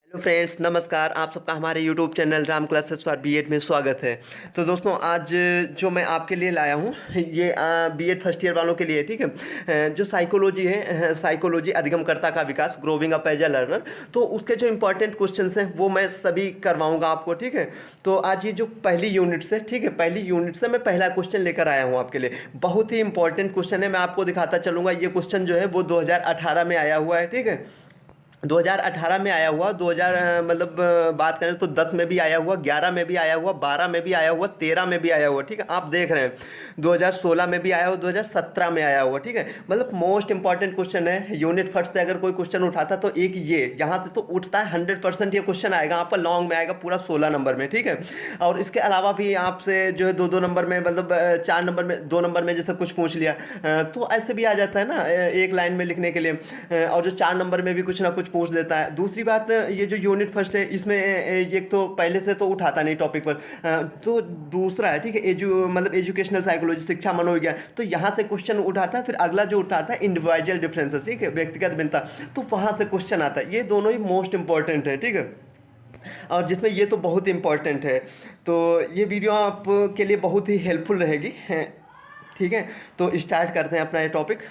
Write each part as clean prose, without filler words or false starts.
Hello friends, नमस्कार। आप सबका हमारे YouTube channel Ram classes for BEd में स्वागत है। तो दोस्तों, आज जो मैं आपके लिए लाया हूँ ये बीएड फर्स्ट ईयर वालों के लिए, ठीक है। जो साइकोलॉजी है, साइकोलॉजी अधिगमकर्ता का विकास, growing up as a learner, तो उसके जो इंपॉर्टेंट क्वेश्चंस हैं वो मैं सभी करवाऊँगा आपको, ठीक है। तो आज ये जो पहली यूनिट से, ठीक है, पहली यूनिट से मैं पहला क्वेश्चन लेकर आया हूँ आपके लिए। बहुत ही इंपॉर्टेंट क्वेश्चन है, मैं आपको दिखाता चलूँगा। ये क्वेश्चन जो है वो 2018 में आया हुआ है, ठीक है। 2018 में आया हुआ, 2000 मतलब बात करें तो 10 में भी आया हुआ, 11 में भी आया हुआ, 12 में भी आया हुआ, 13 में भी आया हुआ, ठीक है। आप देख रहे हैं 2016 में भी आया हुआ, 2017 में आया हुआ, ठीक है। मतलब मोस्ट इंपॉर्टेंट क्वेश्चन है। यूनिट फर्स्ट से अगर कोई क्वेश्चन उठाता तो एक ये यहाँ से तो उठता है, 100% ये क्वेश्चन आएगा आपका, लॉन्ग में आएगा पूरा 16 नंबर में, ठीक है। और इसके अलावा भी आपसे जो है दो दो नंबर में, मतलब 4 नंबर में, 2 नंबर में जैसे कुछ पूछ लिया, तो ऐसे भी आ जाता है ना एक लाइन में लिखने के लिए। और जो 4 नंबर में भी कुछ ना कुछ पूछ देता है। दूसरी बात, ये जो यूनिट फर्स्ट है इसमें एक तो पहले से तो उठाता नहीं टॉपिक पर, तो दूसरा है, ठीक है, मतलब एजुकेशनल साइकोलॉजी, शिक्षा मनोविज्ञान, तो यहाँ से क्वेश्चन उठाता है। फिर अगला जो उठाता है इंडिविजुअल डिफरेंसेस, ठीक है, व्यक्तिगत भिन्नता, तो वहाँ से क्वेश्चन आता है। ये दोनों ही मोस्ट इंपॉर्टेंट है, ठीक है। और जिसमें ये तो बहुत इंपॉर्टेंट है, तो ये वीडियो आपके लिए बहुत ही हेल्पफुल रहेगी, ठीक है। तो स्टार्ट करते हैं अपना ये टॉपिक।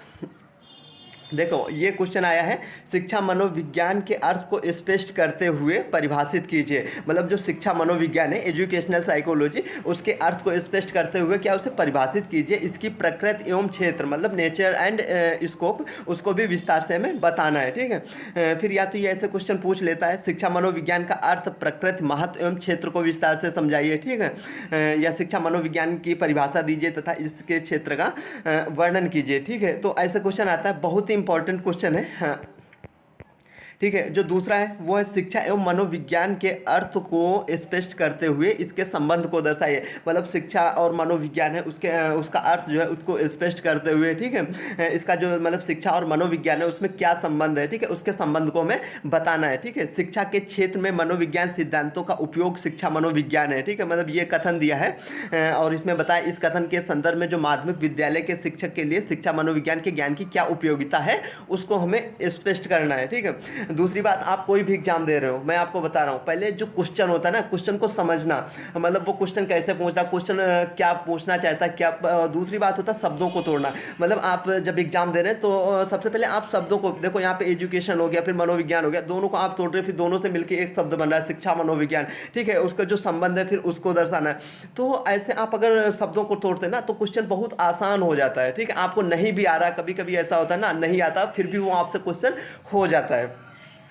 देखो, ये क्वेश्चन आया है, शिक्षा मनोविज्ञान के अर्थ को स्पष्ट करते हुए परिभाषित कीजिए। मतलब जो शिक्षा मनोविज्ञान है, एजुकेशनल साइकोलॉजी, उसके अर्थ को स्पष्ट करते हुए क्या उसे परिभाषित कीजिए। इसकी प्रकृति एवं क्षेत्र, मतलब नेचर एंड स्कोप, उसको भी विस्तार से हमें बताना है, ठीक है। फिर या तो ये ऐसे क्वेश्चन पूछ लेता है, शिक्षा मनोविज्ञान का अर्थ, प्रकृति, महत्व एवं क्षेत्र को विस्तार से समझाइए, ठीक है। या शिक्षा मनोविज्ञान की परिभाषा दीजिए तथा इसके क्षेत्र का वर्णन कीजिए, ठीक है। तो ऐसा क्वेश्चन आता है, बहुत ही इंपॉर्टेंट क्वेश्चन है, हाँ, ठीक है। जो दूसरा है वो है, शिक्षा एवं मनोविज्ञान के अर्थ को स्पष्ट करते हुए इसके संबंध को दर्शाइए। मतलब शिक्षा और मनोविज्ञान है, उसका अर्थ जो है उसको स्पष्ट करते हुए, ठीक है, इसका जो मतलब शिक्षा और मनोविज्ञान है उसमें क्या संबंध है, ठीक है, उसके संबंध को हमें बताना है, ठीक है। शिक्षा के क्षेत्र में मनोविज्ञान सिद्धांतों का उपयोग शिक्षा मनोविज्ञान है, ठीक है। मतलब ये कथन दिया है, और इसमें बताया इस कथन के संदर्भ में जो माध्यमिक विद्यालय के शिक्षक के लिए शिक्षा मनोविज्ञान के ज्ञान की क्या उपयोगिता है उसको हमें स्पष्ट करना है, ठीक है। दूसरी बात, आप कोई भी एग्जाम दे रहे हो, मैं आपको बता रहा हूँ, पहले जो क्वेश्चन होता है ना, क्वेश्चन को समझना, मतलब वो क्वेश्चन कैसे पूछ रहा, क्वेश्चन क्या पूछना चाहता है, क्या। दूसरी बात होता है शब्दों को तोड़ना। मतलब आप जब एग्जाम दे रहे हैं तो सबसे पहले आप शब्दों को देखो, यहाँ पे एजुकेशन हो गया, फिर मनोविज्ञान हो गया, दोनों को आप तोड़ रहे हैं, फिर दोनों से मिलकर एक शब्द बन रहा है शिक्षा मनोविज्ञान, ठीक है। उसका जो संबंध है फिर उसको दर्शाना है। तो ऐसे आप अगर शब्दों को तोड़ते हैं ना तो क्वेश्चन बहुत आसान हो जाता है, ठीक है। आपको नहीं भी आ रहा, कभी कभी ऐसा होता है ना, नहीं आता, फिर भी वो आपसे क्वेश्चन हो जाता है।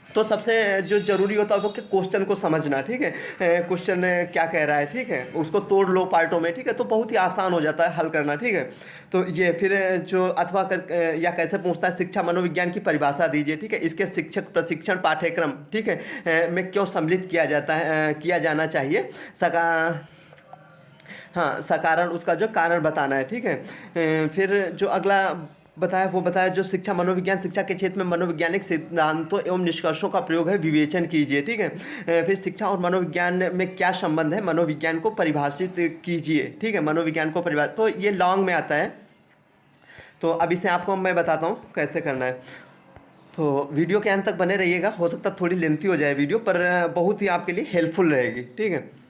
तो सबसे जो जरूरी होता है वो कि क्वेश्चन को समझना, ठीक है, क्वेश्चन क्या कह रहा है, ठीक है, उसको तोड़ लो पार्टों में, ठीक है, तो बहुत ही आसान हो जाता है हल करना, ठीक है। तो ये फिर जो अथवा कर या कैसे पूछता है, शिक्षा मनोविज्ञान की परिभाषा दीजिए, ठीक है, इसके शिक्षक प्रशिक्षण पाठ्यक्रम, ठीक है, में क्यों सम्मिलित किया जाता है, किया जाना चाहिए, सका हाँ, सकारण, उसका जो कारण बताना है, ठीक है। फिर जो अगला बताया वो बताया, जो शिक्षा मनोविज्ञान शिक्षा के क्षेत्र में मनोवैज्ञानिक सिद्धांतों एवं निष्कर्षों का प्रयोग है, विवेचन कीजिए, ठीक है। फिर शिक्षा और मनोविज्ञान में क्या संबंध है, मनोविज्ञान को परिभाषित कीजिए, ठीक है, मनोविज्ञान को परिभाषित, तो ये लॉन्ग में आता है। तो अब इसे आपको मैं बताता हूँ कैसे करना है। तो वीडियो के अंत तक बने रहिएगा, हो सकता है थोड़ी लेंथी हो जाए वीडियो, पर बहुत ही आपके लिए हेल्पफुल रहेगी, ठीक है।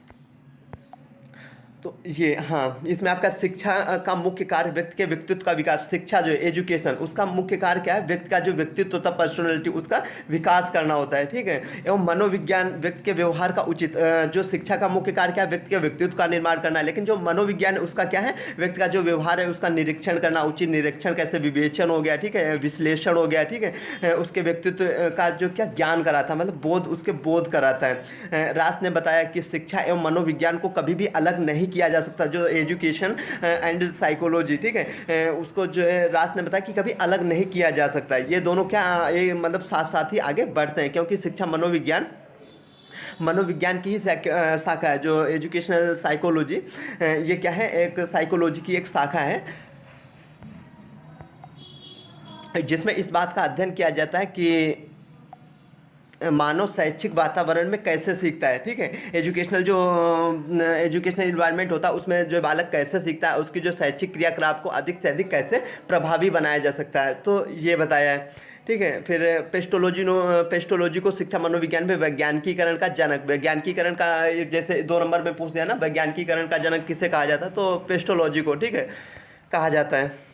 तो ये, हाँ, इसमें आपका शिक्षा का मुख्य कार्य व्यक्ति के व्यक्तित्व का विकास, शिक्षा जो है एजुकेशन, उसका मुख्य कार्य क्या है, व्यक्ति का जो व्यक्तित्व होता है, पर्सनैलिटी, उसका विकास करना होता है, ठीक है। एवं मनोविज्ञान व्यक्ति के व्यवहार का उचित, जो शिक्षा का मुख्य कार्य क्या है, व्यक्ति के व्यक्तित्व का निर्माण करना है, लेकिन जो मनोविज्ञान है उसका क्या है, व्यक्ति का जो व्यवहार है उसका निरीक्षण करना, उचित निरीक्षण कैसे, विवेचन हो गया, ठीक है, विश्लेषण हो गया, ठीक है, उसके व्यक्तित्व का जो क्या ज्ञान कराता है, मतलब बोध, उसके बोध कराता है। रास ने बताया कि शिक्षा एवं मनोविज्ञान को कभी भी अलग नहीं किया जा सकता, जो एजुकेशन एंड साइकोलॉजी, ठीक है, उसको जो है राज ने बताया कि कभी अलग नहीं किया जा सकता। ये दोनों क्या, ये मतलब साथ साथ ही आगे बढ़ते हैं, क्योंकि शिक्षा मनोविज्ञान मनोविज्ञान की ही शाखा है। जो एजुकेशनल साइकोलॉजी, ये क्या है, एक साइकोलॉजी की एक शाखा है, जिसमें इस बात का अध्ययन किया जाता है कि मानव शैक्षिक वातावरण में कैसे सीखता है, ठीक है। एजुकेशनल इन्वायरमेंट होता है, उसमें जो बालक कैसे सीखता है, उसकी जो शैक्षिक क्रियाकलाप को अधिक से अधिक कैसे प्रभावी बनाया जा सकता है, तो ये बताया है। ठीक है। फिर पेस्टोलॉजी को शिक्षा मनोविज्ञान में वैज्ञानिकीकरण का जनक, वैज्ञानिकीकरण का जैसे 2 नंबर में पूछ दिया ना, वैज्ञानिकीकरण का जनक किसे कहा जाता है, तो पेस्टोलॉजी को, ठीक है, कहा जाता है।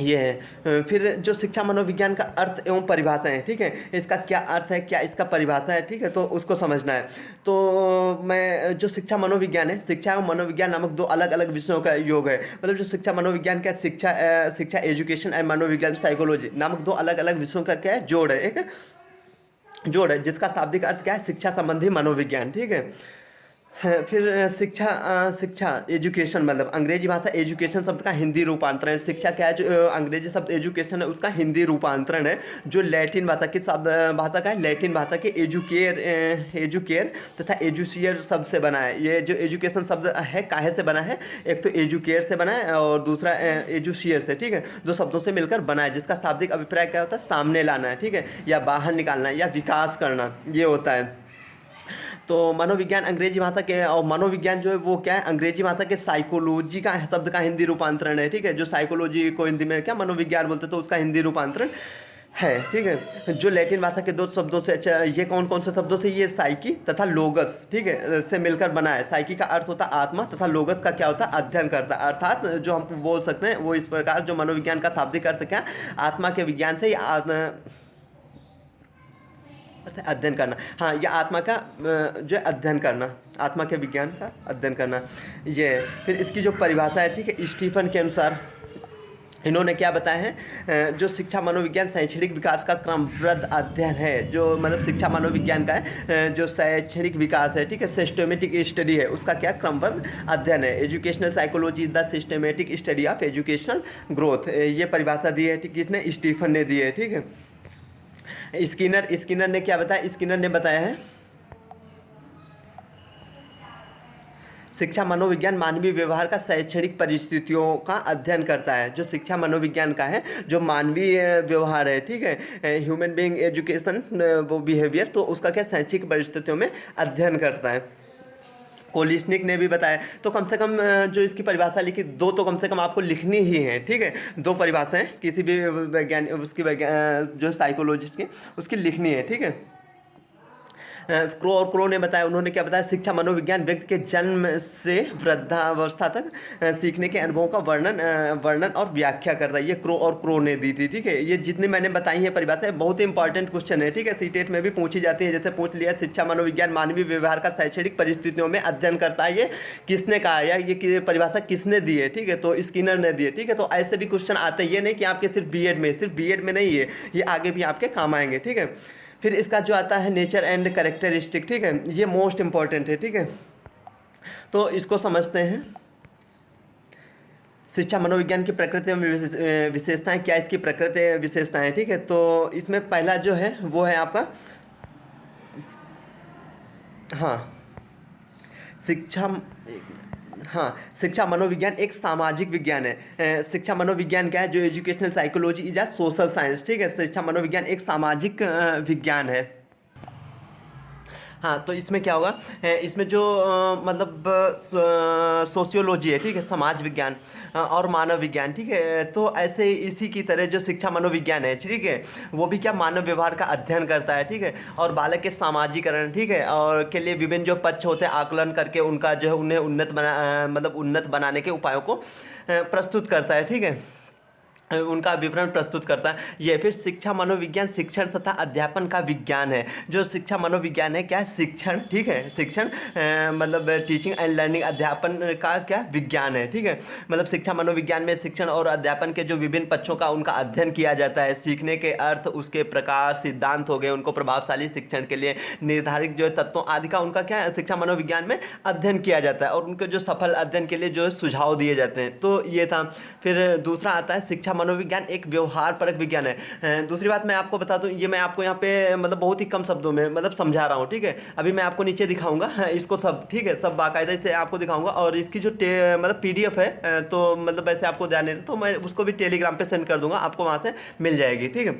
ये है। फिर जो शिक्षा मनोविज्ञान का अर्थ एवं परिभाषा है, ठीक है, इसका क्या अर्थ है, क्या इसका परिभाषा है, ठीक है, तो उसको समझना है। तो मैं जो शिक्षा मनोविज्ञान है, शिक्षा एवं मनोविज्ञान नामक 2 अलग अलग विषयों का योग है। मतलब जो शिक्षा मनोविज्ञान का शिक्षा एजुकेशन एंड मनोविज्ञान साइकोलॉजी नामक 2 अलग अलग विषयों का क्या है, जोड़ है, एक जोड़ है, जिसका शाब्दिक अर्थ क्या है, शिक्षा संबंधी मनोविज्ञान, ठीक है। फिर शिक्षा एजुकेशन, मतलब अंग्रेजी भाषा एजुकेशन शब्द का हिंदी रूपांतरण है। शिक्षा क्या है, जो अंग्रेजी शब्द एजुकेशन है उसका हिंदी रूपांतरण है, जो लैटिन भाषा की शब्द भाषा का है, लैटिन भाषा के एजुकेयर तथा एजुसियर शब्द से बना है। ये जो एजुकेशन शब्द है काहे से बना है, एक तो एजुकेयर से बना है और दूसरा एजुसियर से, ठीक है, 2 शब्दों से मिलकर बना है, जिसका शाब्दिक अभिप्राय क्या होता है, सामने लाना है, ठीक है, या बाहर निकालना या विकास करना, ये होता है। तो मनोविज्ञान अंग्रेजी भाषा के, और मनोविज्ञान जो है वो क्या है, अंग्रेजी भाषा के साइकोलॉजी का शब्द का हिंदी रूपांतरण है, ठीक है, जो साइकोलॉजी को हिंदी में क्या मनोविज्ञान बोलते हैं, तो उसका हिंदी रूपांतरण है, ठीक है। जो लैटिन भाषा के 2 शब्दों से, अच्छा ये कौन कौन से शब्दों से, ये साइकी तथा लोगस, ठीक है, से मिलकर बना है। साइकी का अर्थ होता है आत्मा तथा लोगस का क्या होता है, अध्ययन करता है। अर्थात जो हम बोल सकते हैं वो इस प्रकार, जो मनोविज्ञान का शाब्दिक अर्थ क्या, आत्मा के विज्ञान से अध्ययन करना, हाँ, या आत्मा का जो अध्ययन करना, आत्मा के विज्ञान का अध्ययन करना, ये। फिर इसकी जो परिभाषा है, ठीक है, स्टीफन के अनुसार इन्होंने क्या बताया है, जो शिक्षा मनोविज्ञान शैक्षणिक विकास का क्रमबद्ध अध्ययन है, जो मतलब शिक्षा मनोविज्ञान का है जो शैक्षणिक विकास है, ठीक है, सिस्टमेटिक स्टडी है, उसका क्या क्रमबद्ध अध्ययन है। Educational psychology the systematic study of educational growth, ये परिभाषा दी है, ठीक, किसने, स्टीफन ने दी है, ठीक है। स्किनर ने क्या बताया, स्किनर ने बताया है शिक्षा मनोविज्ञान मानवीय व्यवहार का शैक्षणिक परिस्थितियों का अध्ययन करता है। जो शिक्षा मनोविज्ञान का है, जो मानवीय व्यवहार है, ठीक है, ह्यूमन बीइंग एजुकेशन वो बिहेवियर, तो उसका क्या शैक्षिक परिस्थितियों में अध्ययन करता है। कोलिस्निक ने भी बताया। तो कम से कम जो इसकी परिभाषा लिखी, 2 तो कम से कम आपको लिखनी ही है, ठीक है, 2 परिभाषाएं किसी भी उसकी जो साइकोलॉजिस्ट की उसकी लिखनी है, ठीक है। क्रो ने बताया, उन्होंने क्या बताया, शिक्षा मनोविज्ञान व्यक्ति के जन्म से वृद्धावस्था तक सीखने के अनुभवों का वर्णन और व्याख्या करता है। ये क्रो ने दी थी, ठीक है। ये जितनी मैंने बताई है परिभाषा, बहुत ही इंपॉर्टेंट क्वेश्चन है, ठीक है, सीटेट में भी पूछी जाती है। जैसे पूछ लिया, शिक्षा मनोविज्ञान मानवीय व्यवहार का शैक्षणिक परिस्थितियों में अध्ययन करता है, ये किसने कहा, या ये परिभाषा किसने दी है, ठीक है, तो स्किनर ने दी है, ठीक है। तो ऐसे भी क्वेश्चन आते हैं, ये नहीं कि आपके सिर्फ बीएड में नहीं है, ये आगे भी आपके काम आएंगे, ठीक है। फिर इसका जो आता है नेचर एंड कैरेक्टरिस्टिक, ठीक है, ये मोस्ट इंपॉर्टेंट है, ठीक है। तो इसको समझते हैं। शिक्षा मनोविज्ञान की प्रकृति एवं विशेषताएं, क्या इसकी प्रकृति विशेषताएं, ठीक है। तो इसमें पहला जो है वो है आपका, हाँ, शिक्षा मनोविज्ञान एक सामाजिक विज्ञान है। शिक्षा मनोविज्ञान क्या है, जो educational psychology is a social science, ठीक है। शिक्षा मनोविज्ञान एक सामाजिक विज्ञान है। हाँ, तो इसमें क्या होगा, इसमें जो मतलब सोशियोलॉजी है, ठीक है, समाज विज्ञान और मानव विज्ञान, ठीक है। तो ऐसे इसी की तरह जो शिक्षा मनोविज्ञान है, ठीक है, वो भी क्या मानव व्यवहार का अध्ययन करता है, ठीक है, और बालक के सामाजिकरण, ठीक है, और के लिए विभिन्न जो पक्ष होते हैं आकलन करके उनका जो है उन्हें उन्नत बनाने के उपायों को प्रस्तुत करता है, ठीक है, उनका विवरण प्रस्तुत करता है। ये फिर शिक्षा मनोविज्ञान शिक्षण तथा अध्यापन का विज्ञान है। जो शिक्षा मनोविज्ञान है क्या है, शिक्षण, ठीक है, शिक्षण मतलब टीचिंग एंड लर्निंग, अध्यापन का क्या विज्ञान है, ठीक है। मतलब शिक्षा मनोविज्ञान में शिक्षण और अध्यापन के जो विभिन्न पक्षों का उनका अध्ययन किया जाता है। सीखने के अर्थ, उसके प्रकार, सिद्धांत हो गए, उनको प्रभावशाली शिक्षण के लिए निर्धारित जो तत्वों आदि का उनका क्या है शिक्षा मनोविज्ञान में अध्ययन किया जाता है, और उनके जो सफल अध्ययन के लिए जो सुझाव दिए जाते हैं। तो ये था। फिर दूसरा आता है शिक्षा मनोविज्ञान एक व्यवहार परक विज्ञान है। दूसरी बात मैं आपको बता दूं, ये मैं आपको यहाँ पे मतलब बहुत ही कम शब्दों में मतलब समझा रहा हूँ, ठीक है। अभी मैं आपको नीचे दिखाऊंगा इसको सब, ठीक है, सब बाकायदा से आपको दिखाऊंगा, और इसकी जो मतलब PDF है तो मतलब वैसे आपको ध्यान देना, तो मैं उसको भी टेलीग्राम पे सेंड कर दूंगा, आपको वहाँ से मिल जाएगी, ठीक है।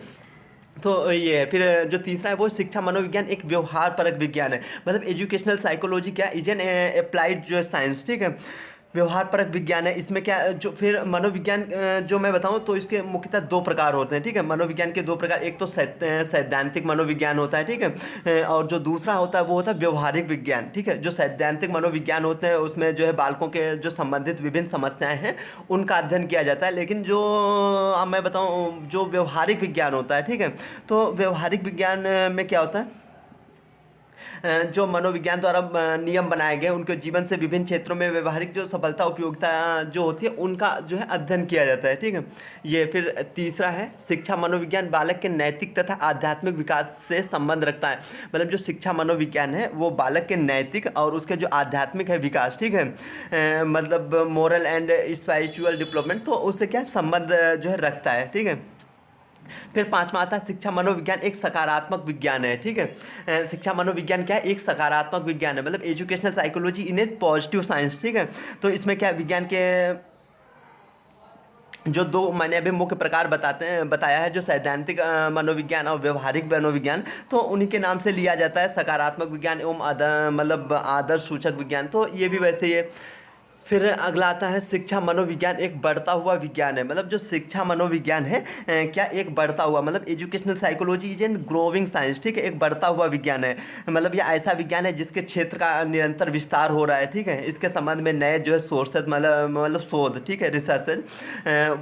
तो ये है। फिर जो तीसरा है वो शिक्षा मनोविज्ञान एक व्यवहार परक विज्ञान है। मतलब एजुकेशनल साइकोलॉजी क्या इज एन अप्लाइड जो साइंस, ठीक है। व्यवहारपरक विज्ञान है। इसमें क्या जो फिर मनोविज्ञान जो मैं बताऊं तो इसके मुख्यतः दो प्रकार होते हैं, ठीक है। मनोविज्ञान के दो प्रकार, एक तो सैद्धांतिक मनोविज्ञान होता है, ठीक है, और जो दूसरा होता है वो होता है व्यवहारिक विज्ञान, ठीक है। जो सैद्धांतिक मनोविज्ञान होते हैं उसमें जो है बालकों के जो संबंधित विभिन्न समस्याएं हैं उनका अध्ययन किया जाता है। लेकिन जो अब मैं बताऊँ जो व्यवहारिक विज्ञान होता है, ठीक है, तो व्यवहारिक विज्ञान में क्या होता है, जो मनोविज्ञान द्वारा नियम बनाए गए उनके जीवन से विभिन्न क्षेत्रों में व्यवहारिक जो सफलता उपयोगिता जो होती है उनका जो है अध्ययन किया जाता है, ठीक है। ये फिर तीसरा है शिक्षा मनोविज्ञान, बालक के नैतिक तथा आध्यात्मिक विकास से संबंध रखता है। मतलब जो शिक्षा मनोविज्ञान है वो बालक के नैतिक और उसके जो आध्यात्मिक है विकास, ठीक है, मतलब मोरल एंड स्पिरिचुअल डेवलपमेंट, तो उससे क्या संबंध जो है रखता है, ठीक है। फिर पांचवा आता है शिक्षा मनोविज्ञान एक सकारात्मक विज्ञान है, ठीक है। शिक्षा मनोविज्ञान क्या है, एक सकारात्मक विज्ञान है, मतलब educational psychology in A positive science, ठीक है। तो इसमें क्या विज्ञान के जो दो मैंने अभी मुख्य प्रकार बताया है, जो सैद्धांतिक मनोविज्ञान और व्यवहारिक मनोविज्ञान, तो उन्हीं के नाम से लिया जाता है, सकारात्मक विज्ञान एवं मतलब आदर्श सूचक विज्ञान, तो ये भी वैसे ही है। फिर अगला आता है शिक्षा मनोविज्ञान एक बढ़ता हुआ विज्ञान है। मतलब जो शिक्षा मनोविज्ञान है क्या एक बढ़ता हुआ, मतलब educational psychology is an growing science, ठीक है, एक बढ़ता हुआ विज्ञान है। मतलब ये ऐसा विज्ञान है जिसके क्षेत्र का निरंतर विस्तार हो रहा है, ठीक है। इसके संबंध में नए जो है सोर्सेज मतलब शोध, ठीक है, रिसर्चेज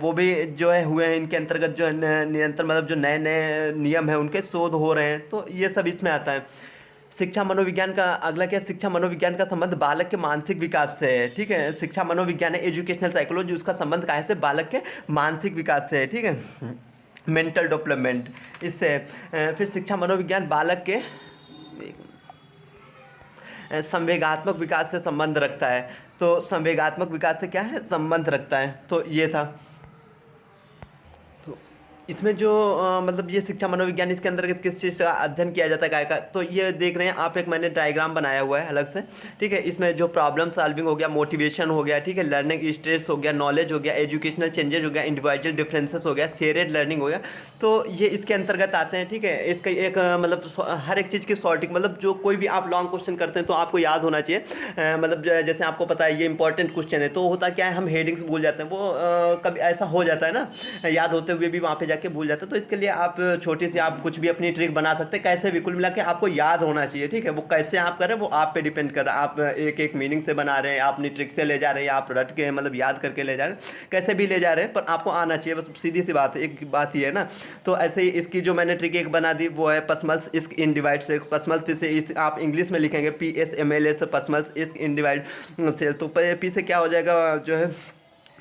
वो भी जो है हुए हैं इनके अंतर्गत, जो है निरंतर मतलब जो नए नए नियम है उनके शोध हो रहे हैं, तो ये सब इसमें आता है। शिक्षा मनोविज्ञान का अगला क्या, शिक्षा मनोविज्ञान का संबंध बालक के मानसिक विकास से है, ठीक है। शिक्षा मनोविज्ञान है एजुकेशनल साइकोलॉजी, उसका संबंध काहे से, बालक के मानसिक विकास से है, ठीक है, मेंटल डेवलपमेंट इससे। फिर शिक्षा मनोविज्ञान बालक के संवेगात्मक विकास से संबंध रखता है। तो संवेगात्मक विकास से क्या है, संबंध रखता है, तो ये था। इसमें जो मतलब ये शिक्षा मनोविज्ञान इसके अंतर्गत किस चीज़ का अध्ययन किया जाता है काय का, तो ये देख रहे हैं आप, एक मैंने डायग्राम बनाया हुआ है अलग से, ठीक है। इसमें जो प्रॉब्लम सॉल्विंग हो गया, मोटिवेशन हो गया, ठीक है, लर्निंग स्ट्रेस हो गया, नॉलेज हो गया, एजुकेशनल चेंजेस हो गया, इंडिविजुअल डिफरेंसेस हो गया, शेयर्ड लर्निंग हो गया, तो ये इसके अंतर्गत आते हैं, ठीक है। इसका एक मतलब हर एक चीज़ की सॉर्टिंग, मतलब जो कोई भी आप लॉन्ग क्वेश्चन करते हैं तो आपको याद होना चाहिए। मतलब जैसे आपको पता है ये इंपॉर्टेंट क्वेश्चन है, तो होता क्या है हम हेडिंग्स भूल जाते हैं, वो कभी ऐसा हो जाता है ना, याद होते हुए भी वहाँ पे जाके भूल जाता है। तो इसके लिए आप छोटी सी आप कुछ भी अपनी ट्रिक बना सकते हैं, कैसे भी कुल मिला के आपको याद होना चाहिए, ठीक है। वो कैसे आप कर रहे हैं वो आप पे डिपेंड कर रहा है, आप एक एक मीनिंग से बना रहे हैं, आप अपनी ट्रिक से ले जा रहे हैं, आप रट के मतलब याद करके ले जा रहे हैं, कैसे भी ले जा रहे हैं, पर आपको आना चाहिए, बस सीधी सी बात है, एक बात ही है ना। तो ऐसे ही इसकी जो मैंने ट्रिक एक बना दी वो है पसमल्स इस्क इन डिवाइड से। पसमल्स पी से आप इंग्लिश में लिखेंगे PSMLS, पसमल्स इस्क इन डिवाइड से, तो पी से क्या हो जाएगा जो है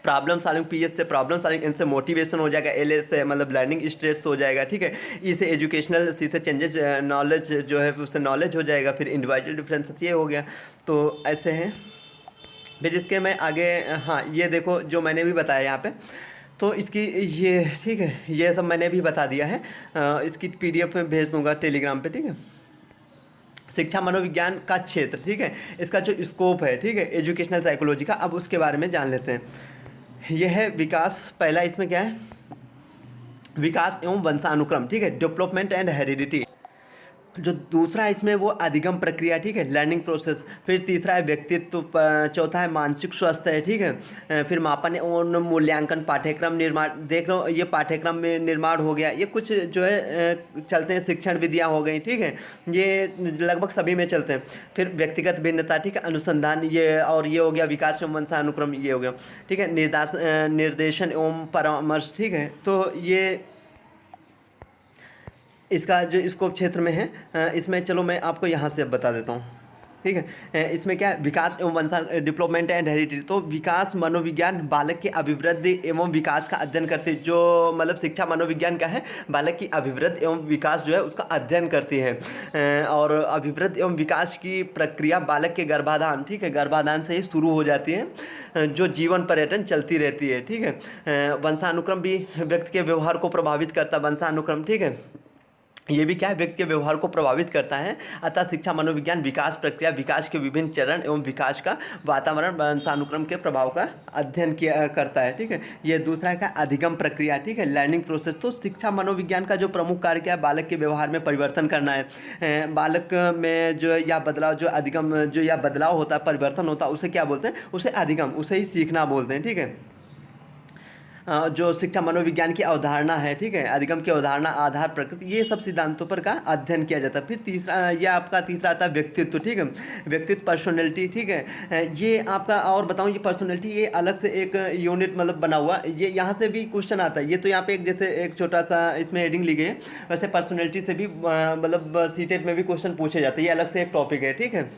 प्रॉब्लम सॉल्विंग, PS से प्रॉब्लम सॉल्विंग, इनसे मोटिवेशन हो जाएगा, LS से मतलब लर्निंग स्ट्रेस हो जाएगा, ठीक है, E से एजुकेशनल, C से चेंजेस नॉलेज जो है उससे नॉलेज हो जाएगा, फिर इंडिविजुअल डिफरेंसेस ये हो गया। तो ऐसे हैं। फिर इसके मैं आगे हाँ ये देखो जो मैंने भी बताया यहाँ पे, तो इसकी ये ठीक है, ये सब मैंने भी बता दिया है, इसकी PDF में भेज दूँगा टेलीग्राम पर, ठीक है। शिक्षा मनोविज्ञान का क्षेत्र, ठीक है, इसका जो स्कोप है, ठीक है, एजुकेशनल साइकोलॉजी का, अब उसके बारे में जान लेते हैं। यह है विकास, पहला इसमें क्या है, विकास एवं वंशानुक्रम, ठीक है, डेवलपमेंट एंड हेरिडिटी। जो दूसरा है इसमें वो अधिगम प्रक्रिया, ठीक है, लर्निंग प्रोसेस। फिर तीसरा है व्यक्तित्व, चौथा है मानसिक स्वास्थ्य है, ठीक है। फिर मापन एवं मूल्यांकन, पाठ्यक्रम निर्माण, देख लो ये पाठ्यक्रम में निर्माण हो गया, ये कुछ जो है चलते हैं, शिक्षण विधियाँ हो गई, ठीक है, ये लगभग सभी में चलते हैं। फिर व्यक्तिगत भिन्नता, ठीक है, अनुसंधान, ये और ये हो गया विकास एवं वंशानुक्रम, ये हो गया, ठीक है, निर्देशन एवं परामर्श, ठीक है। तो ये इसका जो स्कोप क्षेत्र में है, इसमें चलो मैं आपको यहाँ से बता देता हूँ, ठीक है। इसमें क्या है, विकास एवं वंशान डेवलपमेंट एंड हेरिडिटी। तो विकास मनोविज्ञान बालक की अभिवृद्धि एवं विकास का अध्ययन करती है, जो मतलब शिक्षा मनोविज्ञान का है, बालक की अभिवृद्धि एवं विकास जो है उसका अध्ययन करती है। और अभिवृद्धि एवं विकास की प्रक्रिया बालक के गर्भाधान, ठीक है, गर्भाधान से ही शुरू हो जाती है, जो जीवन पर्यटन चलती रहती है, ठीक है। वंशानुक्रम भी व्यक्ति के व्यवहार को प्रभावित करता है, वंशानुक्रम, ठीक है, ये भी क्या है, व्यक्ति के व्यवहार को प्रभावित करता है। अतः शिक्षा मनोविज्ञान विकास प्रक्रिया, विकास के विभिन्न चरण एवं विकास का वातावरण वंशानुक्रम के प्रभाव का अध्ययन किया करता है। ठीक है, ये दूसरा क्या, अधिगम प्रक्रिया। ठीक है, लर्निंग प्रोसेस। तो शिक्षा मनोविज्ञान का जो प्रमुख कार्य क्या है, बालक के व्यवहार में परिवर्तन करना है। बालक में जो या बदलाव, जो अधिगम जो या बदलाव होता है, परिवर्तन होता है, उसे क्या बोलते हैं, उसे अधिगम, उसे ही सीखना बोलते हैं। ठीक है, जो शिक्षा मनोविज्ञान की अवधारणा है, ठीक है, अधिगम की अवधारणा, आधार, प्रकृति, ये सब सिद्धांतों पर का अध्ययन किया जाता है। फिर तीसरा, ये आपका तीसरा आता है व्यक्तित्व। ठीक है, व्यक्तित्व, पर्सनैलिटी। ठीक है, ये आपका, और बताऊं, ये पर्सनैलिटी ये अलग से एक यूनिट मतलब बना हुआ, ये यहाँ से भी क्वेश्चन आता है। ये तो यहाँ पे एक जैसे एक छोटा सा इसमें हेडिंग ली गई है, वैसे पर्सनैलिटी से भी मतलब सीटेट में भी क्वेश्चन पूछे जाते हैं, ये अलग से एक टॉपिक है। ठीक है,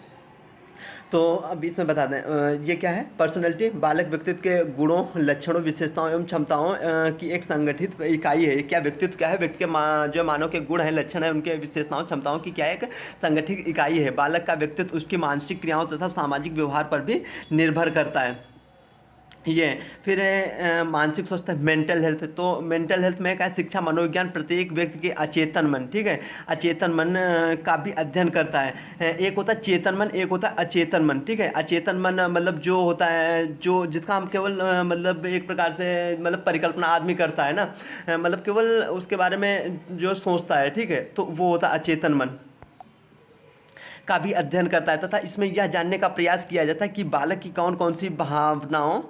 तो अब इसमें बता दें, ये क्या है, पर्सनैलिटी, बालक व्यक्तित्व के गुणों, लक्षणों, विशेषताओं एवं क्षमताओं की एक संगठित इकाई है। क्या व्यक्तित्व क्या है, व्यक्ति के जो मानव के गुण हैं, लक्षण है, उनके विशेषताओं, क्षमताओं की क्या है, एक संगठित इकाई है। बालक का व्यक्तित्व उसकी मानसिक क्रियाओं तथा सामाजिक व्यवहार पर भी निर्भर करता है। ये फिर है मानसिक स्वास्थ्य, मेंटल हेल्थ। तो मेंटल हेल्थ में क्या है, शिक्षा मनोविज्ञान प्रत्येक व्यक्ति के अचेतन मन, ठीक है, अचेतन मन का भी अध्ययन करता है। एक होता है चेतन मन, एक होता है अचेतन मन। ठीक है, अचेतन मन मतलब जो होता है, जो जिसका हम केवल मतलब एक प्रकार से मतलब परिकल्पना आदमी करता है ना, मतलब केवल उसके बारे में जो सोचता है। ठीक है, तो वो होता है अचेतन मन का भी अध्ययन करता है, तथा इसमें यह जानने का प्रयास किया जाता है कि बालक की कौन कौन सी भावनाओं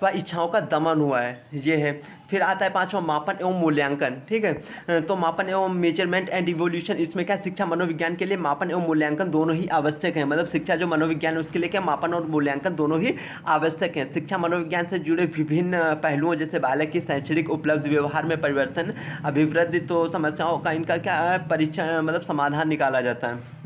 व इच्छाओं का दमन हुआ है, ये है। फिर आता है पांचवा, मापन एवं मूल्यांकन। ठीक है, तो मापन एवं मेजरमेंट एंड इवोल्यूशन, इसमें क्या, शिक्षा मनोविज्ञान के लिए मापन एवं मूल्यांकन दोनों ही आवश्यक हैं। मतलब शिक्षा जो मनोविज्ञान है उसके लिए क्या, मापन और मूल्यांकन दोनों ही आवश्यक हैं। शिक्षा मनोविज्ञान से जुड़े विभिन्न पहलुओं, जैसे बालक की शैक्षणिक उपलब्धि, व्यवहार में परिवर्तन, अभिवृद्धि, तो समस्याओं का इनका क्या है, परीक्षण मतलब समाधान निकाला जाता है।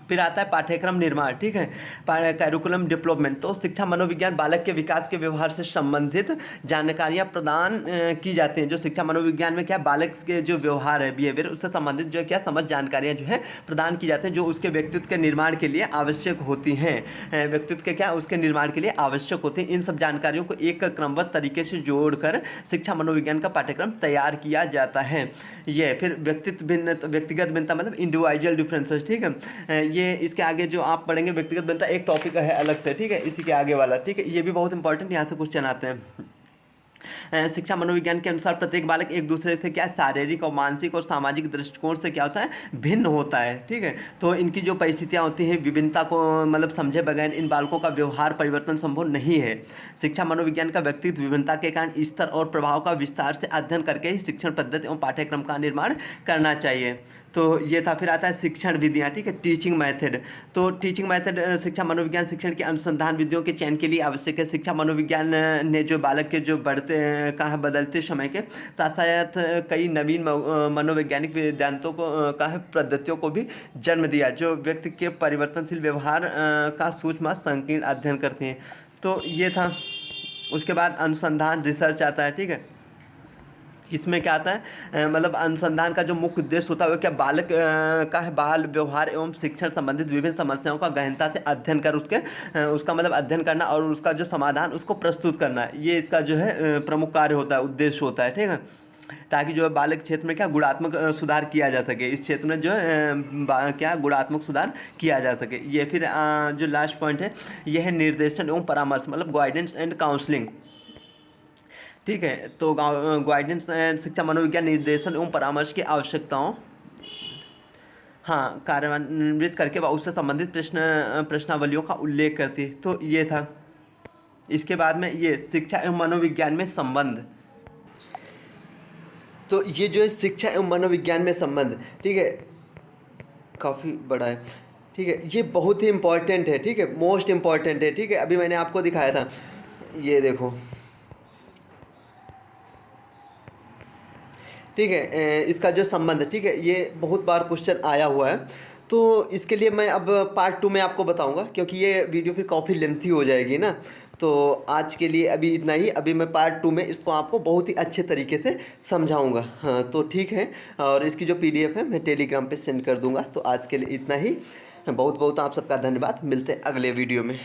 फिर आता है पाठ्यक्रम निर्माण। ठीक है, कैरिकुलम डेवलपमेंट। तो शिक्षा मनोविज्ञान बालक के विकास के व्यवहार से संबंधित जानकारियां प्रदान की जाती हैं। जो शिक्षा मनोविज्ञान में क्या, बालक के जो व्यवहार है, बिहेवियर, उससे संबंधित जो क्या समझ जानकारियां जो है प्रदान की जाती हैं, जो उसके व्यक्तित्व के निर्माण के लिए आवश्यक होती हैं। व्यक्तित्व के क्या, उसके निर्माण के लिए आवश्यक होती हैं। इन सब जानकारियों को एक क्रमबद्ध तरीके से जोड़कर शिक्षा मनोविज्ञान का पाठ्यक्रम तैयार किया जाता है। ये फिर व्यक्तित्व भिन्नता, व्यक्तिगत भिन्नता मतलब इंडिविजुअल डिफरेंसेस। ठीक है, ये इसके आगे जो आप पढ़ेंगे व्यक्तिगत भिन्नता एक टॉपिक है अलग से। ठीक है, इसी के आगे वाला। ठीक है, ये भी बहुत इंपॉर्टेंट, यहाँ से क्वेश्चन आते हैं। शिक्षा मनोविज्ञान के अनुसार प्रत्येक बालक एक दूसरे से क्या, शारीरिक और मानसिक और सामाजिक दृष्टिकोण से क्या होता है, भिन्न होता है। ठीक है, तो इनकी जो परिस्थितियाँ होती हैं, विभिन्नता को मतलब समझे बगैर इन बालकों का व्यवहार परिवर्तन संभव नहीं है। शिक्षा मनोविज्ञान का व्यक्तित्व विभिन्नता के कारण स्तर और प्रभाव का विस्तार से अध्ययन करके ही शिक्षण पद्धति एवं पाठ्यक्रम का निर्माण करना चाहिए। तो ये था। फिर आता है शिक्षण विधियाँ। ठीक है, टीचिंग मेथड। तो टीचिंग मेथड शिक्षा मनोविज्ञान शिक्षण के अनुसंधान विधियों के चयन के लिए आवश्यक है। शिक्षा मनोविज्ञान ने जो बालक के जो बढ़ते का बदलते समय के साथ साथ कई नवीन मनोवैज्ञानिक सिद्धांतों को का पद्धतियों को भी जन्म दिया, जो व्यक्ति के परिवर्तनशील व्यवहार का सूक्ष्म संकीर्ण अध्ययन करते हैं। तो ये था। उसके बाद अनुसंधान, रिसर्च आता है। ठीक है, इसमें क्या आता है, मतलब अनुसंधान का जो मुख्य उद्देश्य होता है वो क्या, बालक का है बाल व्यवहार एवं शिक्षण संबंधित विभिन्न समस्याओं का गहनता से अध्ययन कर उसका मतलब अध्ययन करना और उसका जो समाधान उसको प्रस्तुत करना, ये इसका जो है प्रमुख कार्य होता है, उद्देश्य होता है। ठीक है, ताकि जो है बालक क्षेत्र में क्या गुणात्मक सुधार किया जा सके, इस क्षेत्र में जो है क्या गुणात्मक सुधार किया जा सके। ये फिर जो लास्ट पॉइंट है ये है निर्देशन एवं परामर्श, मतलब गाइडेंस एंड काउंसलिंग। ठीक है, तो गाइडेंस एंड शिक्षा मनोविज्ञान निर्देशन एवं परामर्श की आवश्यकताओं हाँ कार्यान्वित करके व उससे संबंधित प्रश्नावलियों का उल्लेख करती है। तो ये था। इसके बाद में ये शिक्षा एवं मनोविज्ञान में संबंध। तो ये जो है शिक्षा एवं मनोविज्ञान में संबंध, ठीक है, काफ़ी बड़ा है। ठीक है, ये बहुत ही इम्पॉर्टेंट है। ठीक है, मोस्ट इम्पॉर्टेंट है। ठीक है, अभी मैंने आपको दिखाया था, ये देखो। ठीक है, इसका जो संबंध, ठीक है, ये बहुत बार क्वेश्चन आया हुआ है। तो इसके लिए मैं अब पार्ट 2 में आपको बताऊंगा, क्योंकि ये वीडियो फिर काफ़ी लेंथी हो जाएगी ना। तो आज के लिए अभी इतना ही। अभी मैं पार्ट 2 में इसको आपको बहुत ही अच्छे तरीके से समझाऊंगा। हाँ, तो ठीक है, और इसकी जो PDF है मैं टेलीग्राम पे सेंड कर दूंगा। तो आज के लिए इतना ही। बहुत बहुत आप सबका धन्यवाद। मिलते हैं अगले वीडियो में।